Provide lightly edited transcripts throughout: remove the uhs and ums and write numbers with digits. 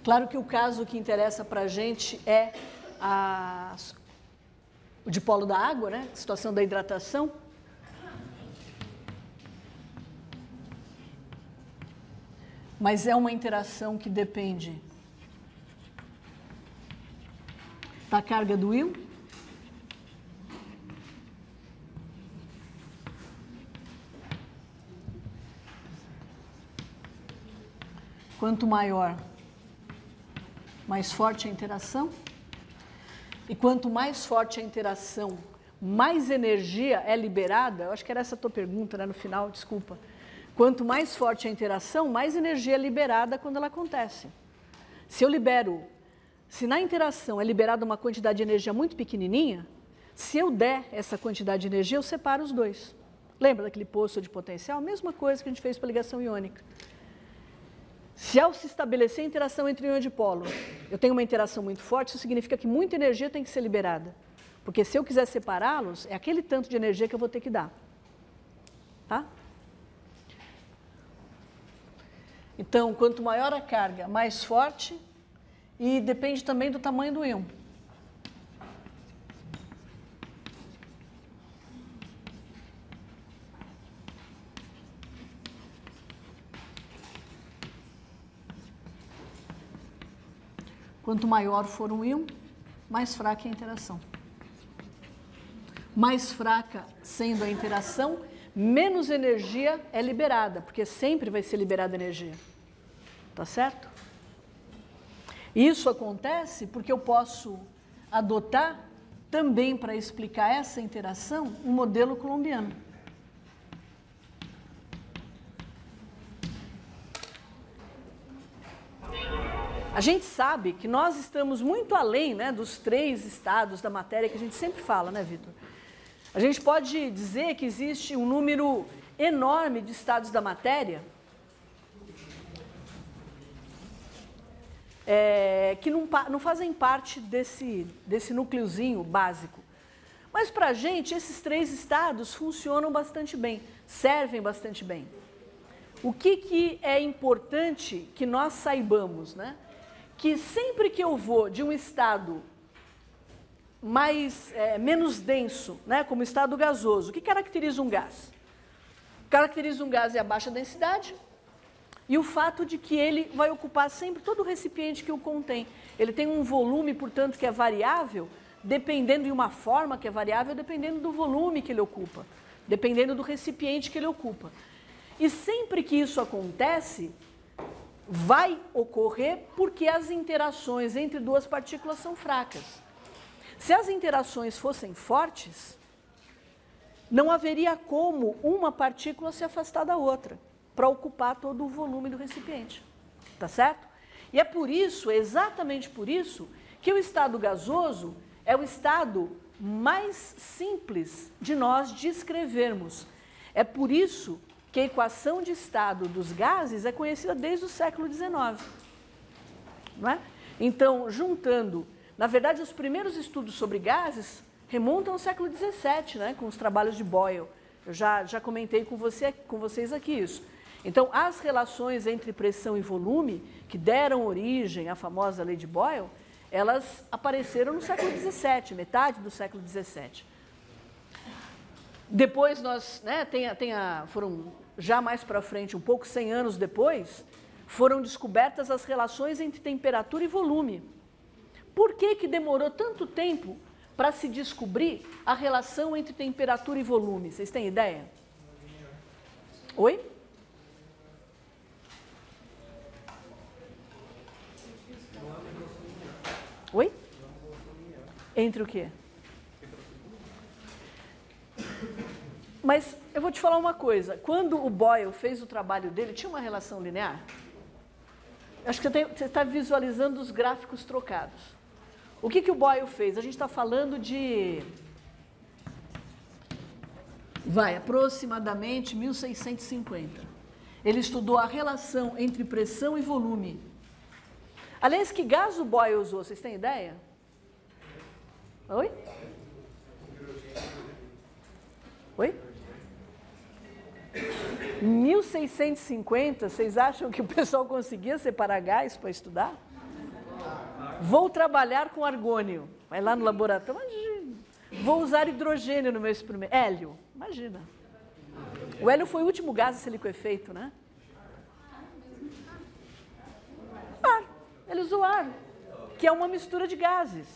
Claro que o caso que interessa para a gente é o dipolo da água, né? A situação da hidratação. Mas é uma interação que depende da carga do íon. Quanto maior, mais forte a interação. E quanto mais forte a interação, mais energia é liberada. Eu acho que era essa a tua pergunta, né, no final, desculpa. Quanto mais forte a interação, mais energia é liberada quando ela acontece. Se na interação é liberada uma quantidade de energia muito pequenininha, se eu der essa quantidade de energia, eu separo os dois. Lembra daquele poço de potencial? A mesma coisa que a gente fez para a ligação iônica. Se ao se estabelecer a interação entre íon e dipolo, eu tenho uma interação muito forte, isso significa que muita energia tem que ser liberada. Porque se eu quiser separá-los, é aquele tanto de energia que eu vou ter que dar. Tá? Então, quanto maior a carga, mais forte, e depende também do tamanho do íon. Quanto maior for um íon, mais fraca é a interação. Mais fraca sendo a interação, menos energia é liberada, porque sempre vai ser liberada energia. Tá certo? Isso acontece porque eu posso adotar, também para explicar essa interação, um modelo colombiano. A gente sabe que nós estamos muito além, né, dos 3 estados da matéria que a gente sempre fala, né, Vitor? A gente pode dizer que existe um número enorme de estados da matéria que não fazem parte desse núcleozinho básico. Mas para a gente, esses 3 estados funcionam bastante bem, servem bastante bem. O que é importante que nós saibamos, né? Que sempre que eu vou de um estado menos denso, né, como o estado gasoso, o que caracteriza um gás? Caracteriza um gás é a baixa densidade e o fato de que ele vai ocupar sempre todo o recipiente que o contém. Ele tem um volume, portanto, que é variável, dependendo de uma forma que é variável, dependendo do volume que ele ocupa, dependendo do recipiente que ele ocupa. E sempre que isso acontece, vai ocorrer porque as interações entre 2 partículas são fracas. Se as interações fossem fortes, não haveria como uma partícula se afastar da outra para ocupar todo o volume do recipiente. Tá certo? E é por isso, exatamente por isso, que o estado gasoso é o estado mais simples de nós descrevermos. É por isso que a equação de estado dos gases é conhecida desde o século XIX. Não é? Então, juntando, na verdade, os primeiros estudos sobre gases remontam ao século XVII, né, com os trabalhos de Boyle. Eu já comentei com vocês aqui isso. Então, as relações entre pressão e volume, que deram origem à famosa lei de Boyle, elas apareceram no século XVII, metade do século XVII. Depois nós, né, foram já mais para frente, um pouco 100 anos depois, foram descobertas as relações entre temperatura e volume. Por que demorou tanto tempo para se descobrir a relação entre temperatura e volume? Vocês têm ideia? Oi? Oi? Entre o quê? Mas eu vou te falar uma coisa. Quando o Boyle fez o trabalho dele, tinha uma relação linear? Acho que você está visualizando os gráficos trocados. O que o Boyle fez? A gente está falando de... aproximadamente 1650. Ele estudou a relação entre pressão e volume. Aliás, que gás o Boyle usou? Vocês têm ideia? Oi? Oi? 1650, vocês acham que o pessoal conseguia separar gás para estudar? Vou trabalhar com argônio. Vai lá no laboratório, imagina. Vou usar hidrogênio no meu experimento. Hélio, imagina. O hélio foi o último gás a ser liquefeito, né? Ar. Ele usou ar, que é uma mistura de gases,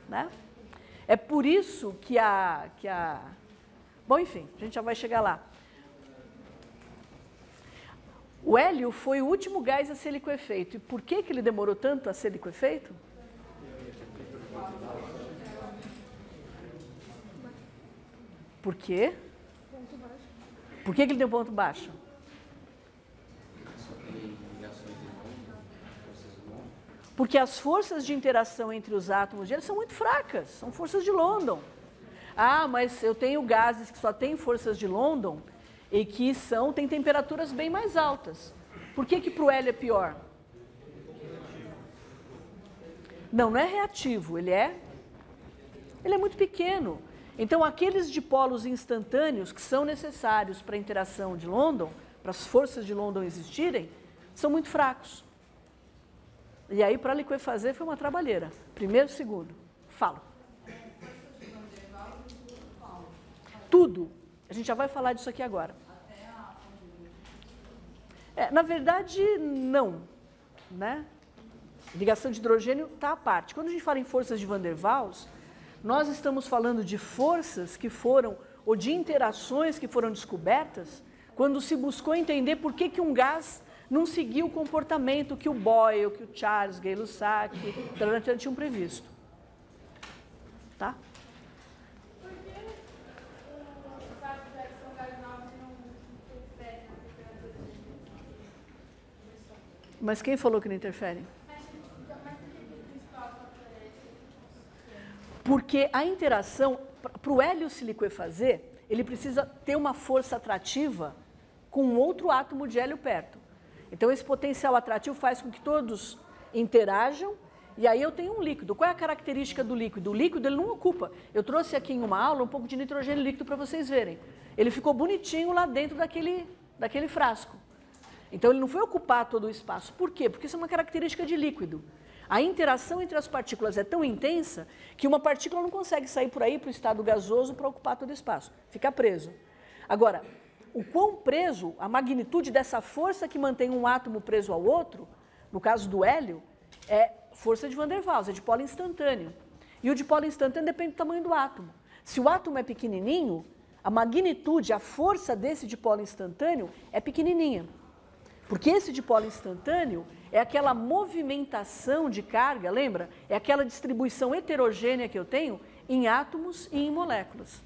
né? É por isso que a... Bom, enfim, a gente já vai chegar lá. O hélio foi o último gás a ser liquefeito. E por que ele demorou tanto a ser liquefeito? Por quê? Por que ele tem ponto baixo? Porque as forças de interação entre os átomos de hélio são muito fracas, são forças de London. Ah, mas eu tenho gases que só têm forças de London e que têm temperaturas bem mais altas. Por que para o hélio é pior? Não, não é reativo, ele é muito pequeno. Então, aqueles dipolos instantâneos que são necessários para a interação de London, para as forças de London existirem, são muito fracos. E aí, para liquefazer, foi uma trabalheira. Primeiro, segundo. Falo. Tudo. A gente já vai falar disso aqui agora. Na verdade, não. Né? Ligação de hidrogênio está à parte. Quando a gente fala em forças de Van der Waals, nós estamos falando de forças que foram, ou de interações que foram descobertas, quando se buscou entender por que um gás não seguiu o comportamento que o Boyle, que o Charles, Gay-Lussac tinham previsto. Tá? Por que o fato de são gás novos não interfere na temperatura de pressão? Mas quem falou que não interfere? Mas por que o principal fator é esse? Porque a interação, para o hélio se liquefazer, ele precisa ter uma força atrativa com outro átomo de hélio perto. Então, esse potencial atrativo faz com que todos interajam, e aí eu tenho um líquido. Qual é a característica do líquido? O líquido ele não ocupa. Eu trouxe aqui em uma aula um pouco de nitrogênio líquido para vocês verem. Ele ficou bonitinho lá dentro daquele frasco. Então, ele não foi ocupar todo o espaço. Por quê? Porque isso é uma característica de líquido. A interação entre as partículas é tão intensa que uma partícula não consegue sair por aí para o estado gasoso para ocupar todo o espaço. Fica preso. Agora, o quão preso, a magnitude dessa força que mantém um átomo preso ao outro, no caso do hélio, é força de Van der Waals, é dipolo instantâneo. E o dipolo instantâneo depende do tamanho do átomo. Se o átomo é pequenininho, a magnitude, a força desse dipolo instantâneo é pequenininha. Porque esse dipolo instantâneo é aquela movimentação de carga, lembra? É aquela distribuição heterogênea que eu tenho em átomos e em moléculas.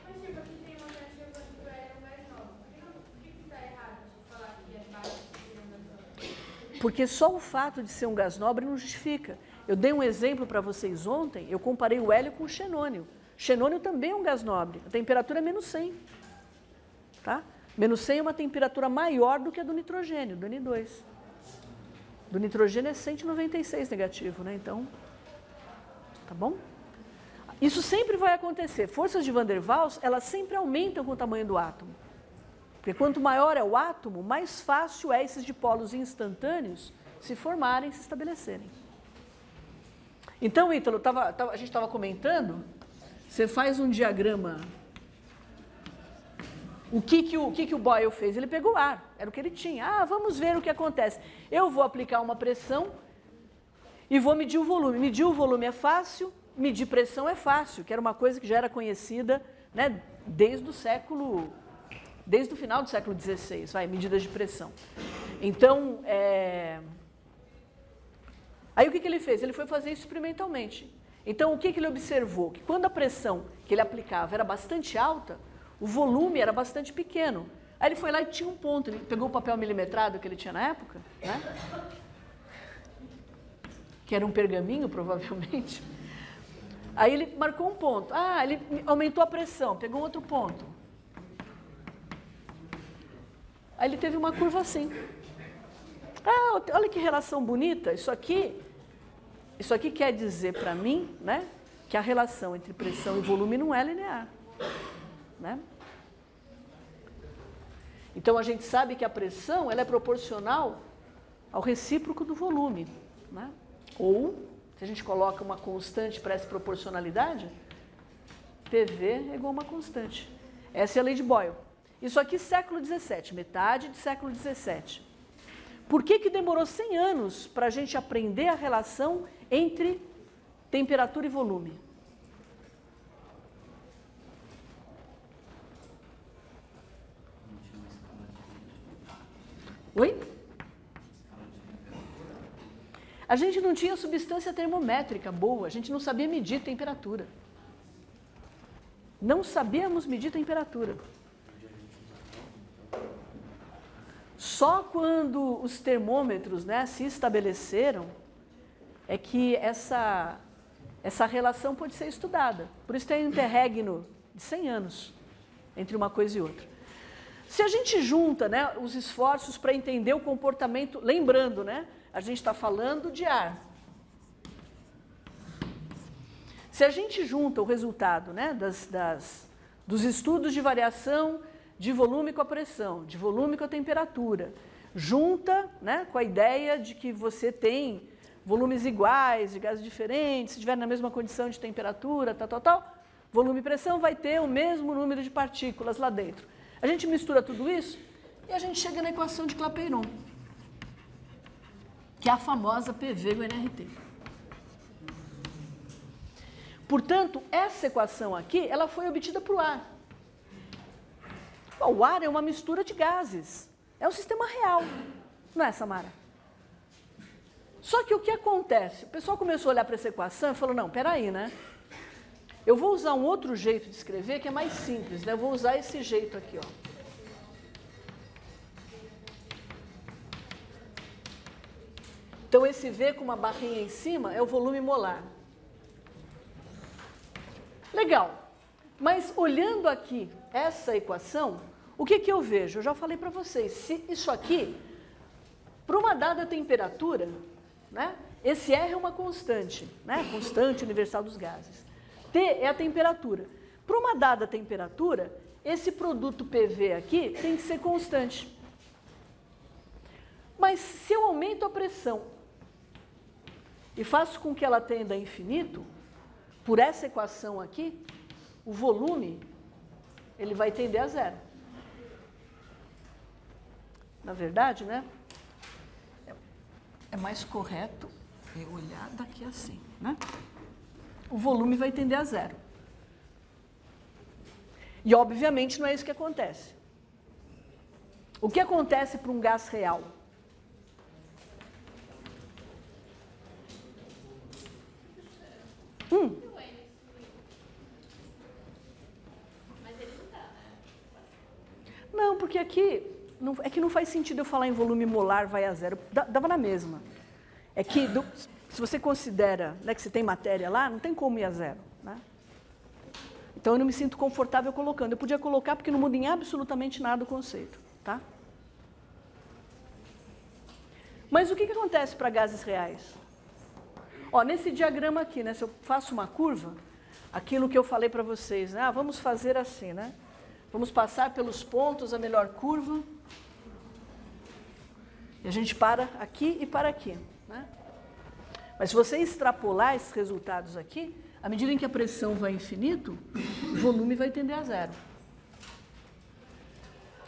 Mas, tipo, aqui tem uma alternativa para o hélio mais novo. Por que está errado de falar que é baixo de ser um gás nobre? Porque só o fato de ser um gás nobre não justifica. Eu dei um exemplo para vocês ontem, eu comparei o hélio com o xenônio. Xenônio também é um gás nobre, a temperatura é menos 100. Tá? Menos 100 é uma temperatura maior do que a do nitrogênio, do N2. Do nitrogênio é 196 negativo, né? Então, tá bom? Isso sempre vai acontecer. Forças de Van der Waals, elas sempre aumentam com o tamanho do átomo. Porque quanto maior é o átomo, mais fácil é esses dipolos instantâneos se formarem, se estabelecerem. Então, Ítalo, a gente estava comentando, você faz um diagrama. O que o Boyle fez? Ele pegou ar, era o que ele tinha. Ah, vamos ver o que acontece. Eu vou aplicar uma pressão e vou medir o volume. Medir o volume é fácil, medir pressão é fácil, que era uma coisa que já era conhecida, né, desde o final do século XVI, medidas de pressão. Então, aí o que ele fez? Ele foi fazer isso experimentalmente. Então, o que ele observou? Que quando a pressão que ele aplicava era bastante alta, o volume era bastante pequeno. Aí ele foi lá e tinha um ponto, ele pegou o papel milimetrado que ele tinha na época, né? Que era um pergaminho, provavelmente. Aí ele marcou um ponto. Ah, ele aumentou a pressão, pegou outro ponto. Aí ele teve uma curva assim. Ah, olha que relação bonita. Isso aqui quer dizer para mim, né, que a relação entre pressão e volume não é linear. Né? Então, a gente sabe que a pressão ela é proporcional ao recíproco do volume. Né? Ou, se a gente coloca uma constante para essa proporcionalidade, PV é igual a uma constante. Essa é a lei de Boyle. Isso aqui século XVII, metade do século XVII. Por que demorou 100 anos para a gente aprender a relação entre temperatura e volume? Oi? A gente não tinha substância termométrica boa, a gente não sabia medir temperatura. Não sabíamos medir temperatura. Só quando os termômetros, né, se estabeleceram é que essa relação pode ser estudada. Por isso tem um interregno de 100 anos entre uma coisa e outra. Se a gente junta, né, os esforços para entender o comportamento, lembrando, né, a gente está falando de ar. Se a gente junta o resultado, né, dos estudos de variação de volume com a pressão, de volume com a temperatura, junta, né, com a ideia de que você tem volumes iguais, de gases diferentes, se estiver na mesma condição de temperatura, tal, volume e pressão vai ter o mesmo número de partículas lá dentro. A gente mistura tudo isso e a gente chega na equação de Clapeyron, que é a famosa PV igual a nRT. Portanto, essa equação aqui, ela foi obtida para o ar. O ar é uma mistura de gases. É um sistema real. Não é, Samara? Só que o que acontece? O pessoal começou a olhar para essa equação e falou, não, peraí, né? Eu vou usar um outro jeito de escrever que é mais simples, né? Eu vou usar esse jeito aqui, ó. Então, esse V com uma barrinha em cima é o volume molar. Legal. Mas, olhando aqui essa equação, o que eu vejo? Eu já falei para vocês, se isso aqui, para uma dada temperatura, né, esse R é uma constante, né, constante universal dos gases. T é a temperatura. Para uma dada temperatura, esse produto PV aqui tem que ser constante. Mas se eu aumento a pressão e faço com que ela tenda a infinito, por essa equação aqui, o volume, ele vai tender a zero. Na verdade, né, é mais correto eu olhar daqui assim, né? O volume vai tender a zero. E, obviamente, não é isso que acontece. O que acontece para um gás real? Não, porque aqui é que não faz sentido eu falar em volume molar vai a zero. Dava na mesma. É que se você considera, né, que você tem matéria lá, não tem como ir a zero, né? Então eu não me sinto confortável colocando. Eu podia colocar porque não muda em absolutamente nada o conceito, tá? Mas o que acontece para gases reais? Ó, nesse diagrama aqui, né, se eu faço uma curva, aquilo que eu falei para vocês, né, vamos fazer assim, né? Vamos passar pelos pontos a melhor curva. E a gente para aqui e para aqui, né? Mas se você extrapolar esses resultados aqui, à medida em que a pressão vai infinito, o volume vai tender a zero.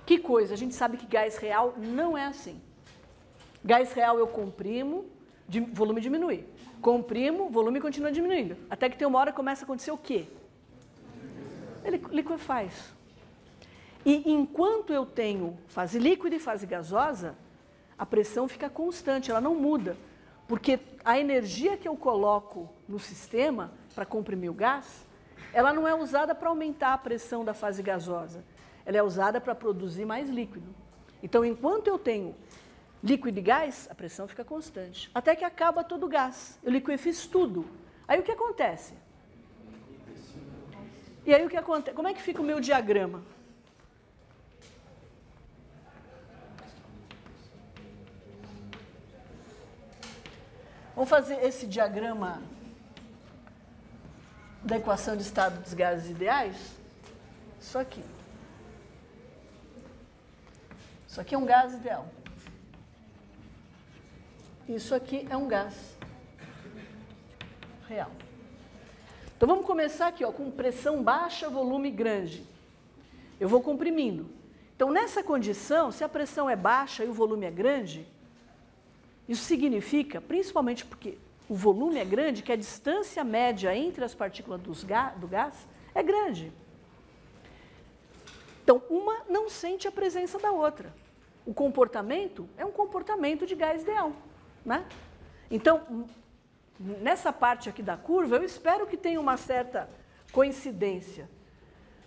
Que coisa, a gente sabe que gás real não é assim. Gás real eu comprimo, volume diminui. Comprimo, volume continua diminuindo. Até que tem uma hora que começa a acontecer o quê? Ele liquefaz. E enquanto eu tenho fase líquida e fase gasosa, a pressão fica constante, ela não muda. Porque a energia que eu coloco no sistema para comprimir o gás, ela não é usada para aumentar a pressão da fase gasosa. Ela é usada para produzir mais líquido. Então, enquanto eu tenho líquido e gás, a pressão fica constante. Até que acaba todo o gás. Eu liquefizo tudo. Aí o que acontece? E aí o que acontece? Como é que fica o meu diagrama? Vamos fazer esse diagrama da equação de estado dos gases ideais? Isso aqui. Isso aqui é um gás ideal. Isso aqui é um gás real. Então vamos começar aqui, ó, com pressão baixa, volume grande. Eu vou comprimindo. Então nessa condição, se a pressão é baixa e o volume é grande, isso significa, principalmente porque o volume é grande, que a distância média entre as partículas do gás é grande. Então uma não sente a presença da outra. O comportamento é um comportamento de gás ideal, né? Então, nessa parte aqui da curva, eu espero que tenha uma certa coincidência.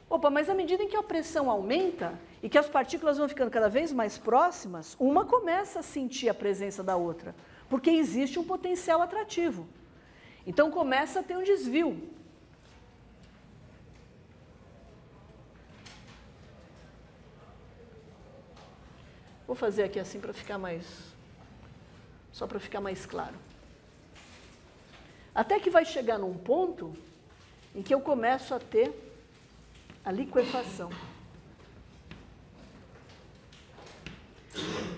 Opa, mas à medida em que a pressão aumenta e que as partículas vão ficando cada vez mais próximas, uma começa a sentir a presença da outra, porque existe um potencial atrativo. Então começa a ter um desvio. Vou fazer aqui assim para ficar mais... só para ficar mais claro. Até que vai chegar num ponto em que eu começo a ter a liquefação.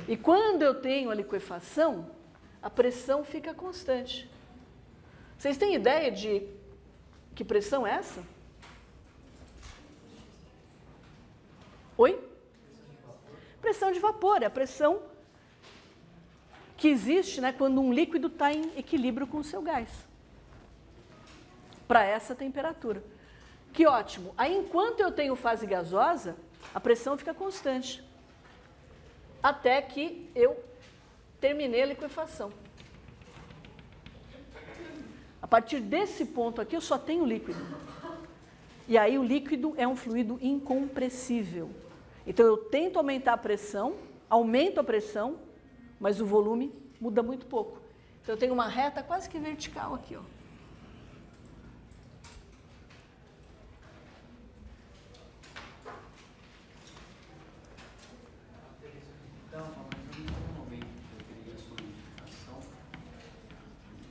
E quando eu tenho a liquefação, a pressão fica constante. Vocês têm ideia de que pressão é essa? Oi? Pressão de vapor, é a pressão que existe, né, quando um líquido está em equilíbrio com o seu gás. Para essa temperatura. Que ótimo! Aí, enquanto eu tenho fase gasosa, a pressão fica constante. Até que eu terminei a liquefação. A partir desse ponto aqui, eu só tenho líquido. E aí o líquido é um fluido incompressível. Então eu tento aumentar a pressão, aumento a pressão, mas o volume muda muito pouco. Então eu tenho uma reta quase que vertical aqui, ó.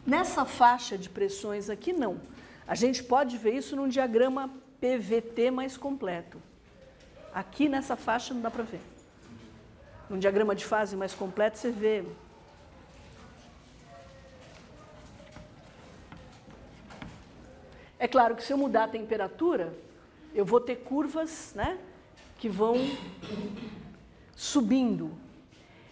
Nessa faixa de pressões aqui, não. A gente pode ver isso num diagrama PVT mais completo. Aqui nessa faixa não dá para ver. Num diagrama de fase mais completo você vê. É claro que se eu mudar a temperatura, eu vou ter curvas, né, que vão subindo.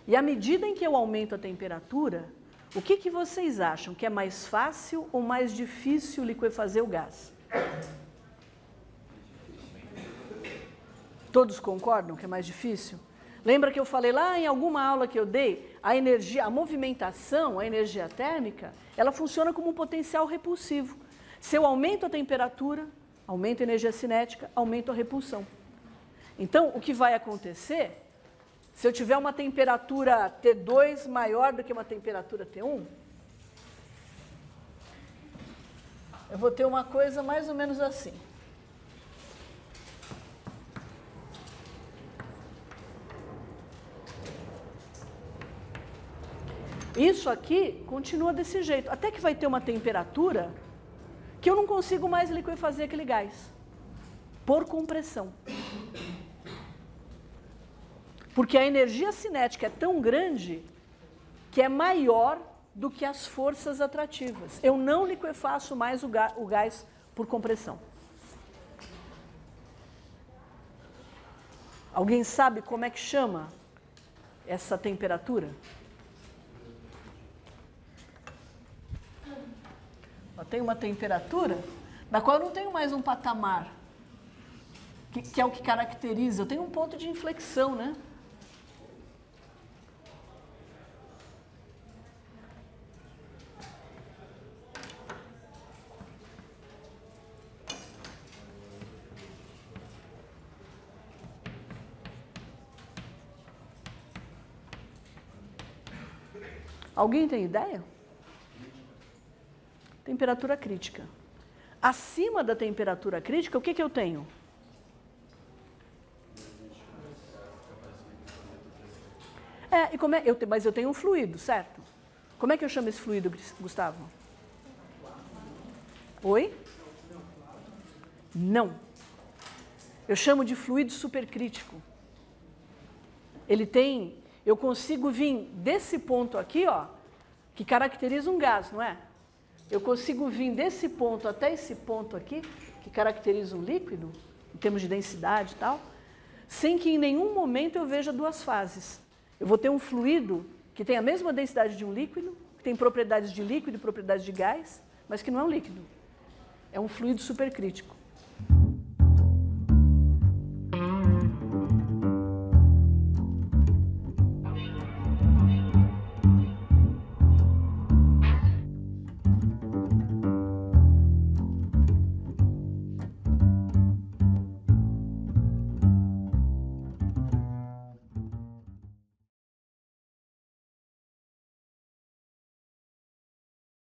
E à medida em que eu aumento a temperatura, o que vocês acham? Que é mais fácil ou mais difícil liquefazer o gás? Todos concordam que é mais difícil? Lembra que eu falei lá em alguma aula que eu dei? A energia, a movimentação, a energia térmica, ela funciona como um potencial repulsivo. Se eu aumento a temperatura, aumento a energia cinética, aumento a repulsão. Então, o que vai acontecer... Se eu tiver uma temperatura T2 maior do que uma temperatura T1, eu vou ter uma coisa mais ou menos assim. Isso aqui continua desse jeito, até que vai ter uma temperatura que eu não consigo mais liquefazer aquele gás, por compressão. Porque a energia cinética é tão grande que é maior do que as forças atrativas. Eu não liquefaço mais o gás por compressão. Alguém sabe como é que chama essa temperatura? Eu tenho uma temperatura na qual eu não tenho mais um patamar, que é o que caracteriza. Eu tenho um ponto de inflexão, né? Alguém tem ideia? Temperatura crítica. Acima da temperatura crítica, o que eu tenho? Mas eu tenho um fluido, certo? Como é que eu chamo esse fluido, Gustavo? Oi? Não. Eu chamo de fluido supercrítico. Ele tem... Eu consigo vir desse ponto aqui, ó, que caracteriza um gás, não é? eu consigo vir desse ponto até esse ponto aqui, que caracteriza um líquido, em termos de densidade e tal, sem que em nenhum momento eu veja duas fases. Eu vou ter um fluido que tem a mesma densidade de um líquido, que tem propriedades de líquido e propriedades de gás, mas que não é um líquido. É um fluido supercrítico.